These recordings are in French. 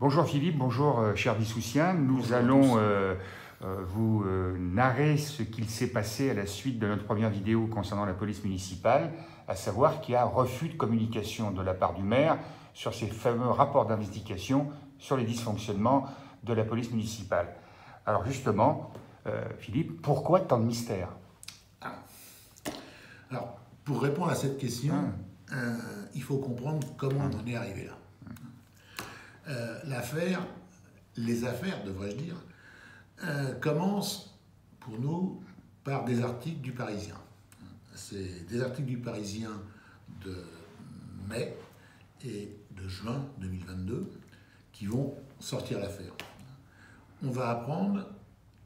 Bonjour Philippe, bonjour cher Vissoussien. Nous allons vous narrer ce qu'il s'est passé à la suite de notre première vidéo concernant la police municipale, à savoir qu'il y a un refus de communication de la part du maire sur ces fameux rapports d'investigation sur les dysfonctionnements de la police municipale. Alors justement, Philippe, pourquoi tant de mystère? Alors, pour répondre à cette question, il faut comprendre comment on en est arrivé là. Les affaires, devrais-je dire, commencent pour nous par des articles du Parisien. C'est des articles du Parisien de mai et de juin 2022 qui vont sortir l'affaire. On va apprendre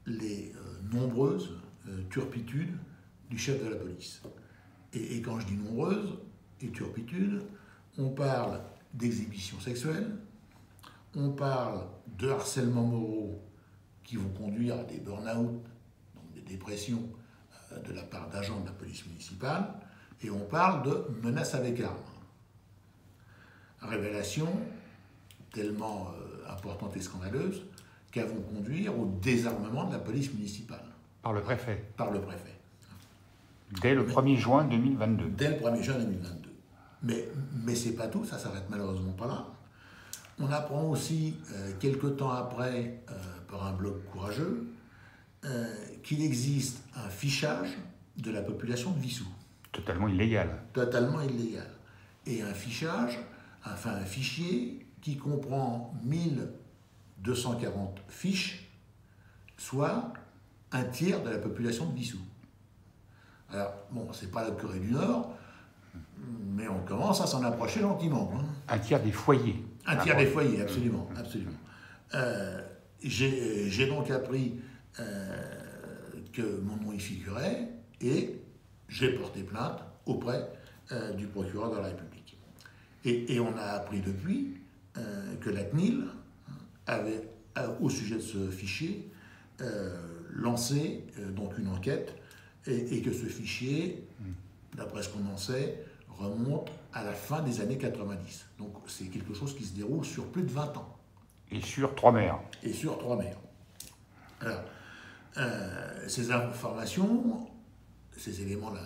les nombreuses turpitudes du chef de la police. Et quand je dis nombreuses et turpitudes, on parle d'exhibition sexuelle, on parle de harcèlements moraux qui vont conduire à des burn-out, donc des dépressions de la part d'agents de la police municipale, et on parle de menaces avec armes. Révélation tellement importante et scandaleuse qu'elles vont conduire au désarmement de la police municipale. Par le préfet. Par le préfet. Dès le 1er juin 2022. Dès le 1er juin 2022. Mais c'est pas tout, ça s'arrête malheureusement pas là. On apprend aussi, quelques temps après, par un blog courageux, qu'il existe un fichage de la population de Vissou. Totalement illégal. Totalement illégal. Et un fichage, enfin un fichier qui comprend 1240 fiches, soit un tiers de la population de Vissou. Alors, bon, c'est pas la Corée du Nord, mais on commence à s'en approcher gentiment. Un tiers des foyers. Un tiers des foyers, absolument, absolument. J'ai donc appris que mon nom y figurait et j'ai porté plainte auprès du procureur de la République. Et on a appris depuis que la CNIL avait, au sujet de ce fichier, lancé donc une enquête et que ce fichier, d'après ce qu'on en sait, remonte à la fin des années 90. Donc c'est quelque chose qui se déroule sur plus de 20 ans. Et sur 3 maires. Et sur 3 maires. Alors, ces informations, ces éléments-là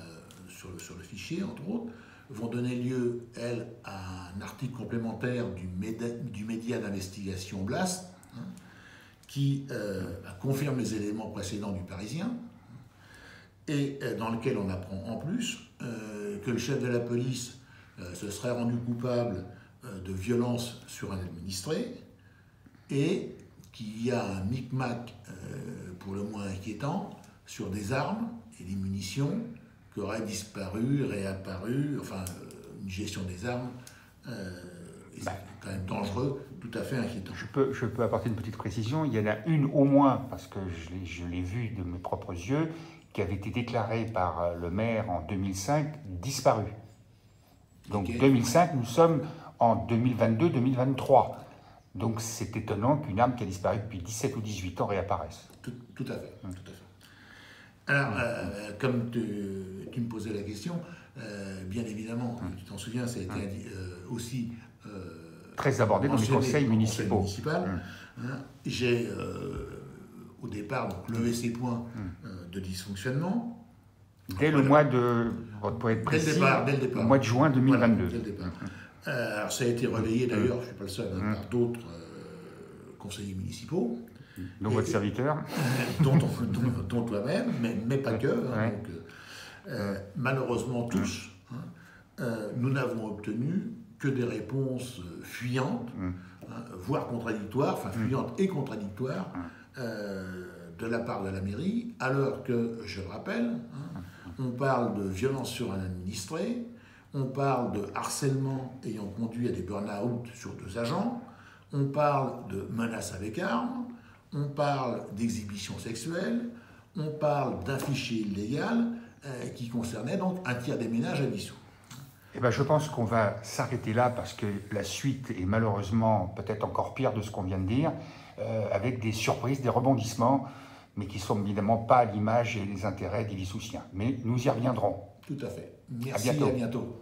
sur le fichier, entre autres, vont donner lieu, elles, à un article complémentaire du média d'investigation Blast, qui confirme les éléments précédents du Parisien, et dans lequel on apprend en plus que le chef de la police se serait rendu coupable de violence sur un administré et qu'il y a un micmac pour le moins inquiétant sur des armes et des munitions qui auraient disparu, réapparu, enfin une gestion des armes, c'est quand même dangereux, tout à fait inquiétant. Je peux apporter une petite précision, il y en a une au moins, parce que je l'ai vue de mes propres yeux, qui avait été déclarée par le maire en 2005, disparue. Donc okay. 2005, nous sommes en 2022-2023. Donc c'est étonnant qu'une arme qui a disparu depuis 17 ou 18 ans réapparaisse. Tout à fait. Tout à fait. Alors, comme tu me posais la question, bien évidemment, tu t'en souviens, ça a été aussi très abordé dans les conseils municipaux. J'ai au départ donc, levé ces points de dysfonctionnement. Dès le mois de, pour être précis, dès le départ. Au mois de juin 2022. Voilà, dès le départ. Alors ça a été relayé d'ailleurs, je ne suis pas le seul, par d'autres conseillers municipaux. Dont votre serviteur. Dont toi-même, mais pas que. Donc, malheureusement tous, nous n'avons obtenu que des réponses fuyantes, voire contradictoires, enfin fuyantes et contradictoires, de la part de la mairie, alors que, je le rappelle, on parle de violence sur un administré, on parle de harcèlement ayant conduit à des burn-out sur 2 agents, on parle de menaces avec armes, on parle d'exhibition sexuelle, on parle d'un fichier illégal qui concernait donc un tiers des ménages à Vissou. Eh ben, je pense qu'on va s'arrêter là parce que la suite est malheureusement peut-être encore pire de ce qu'on vient de dire, avec des surprises, des rebondissements, mais qui ne sont évidemment pas à l'image et les intérêts des Vissoussiens. Mais nous y reviendrons. Tout à fait. Merci, à bientôt. À bientôt.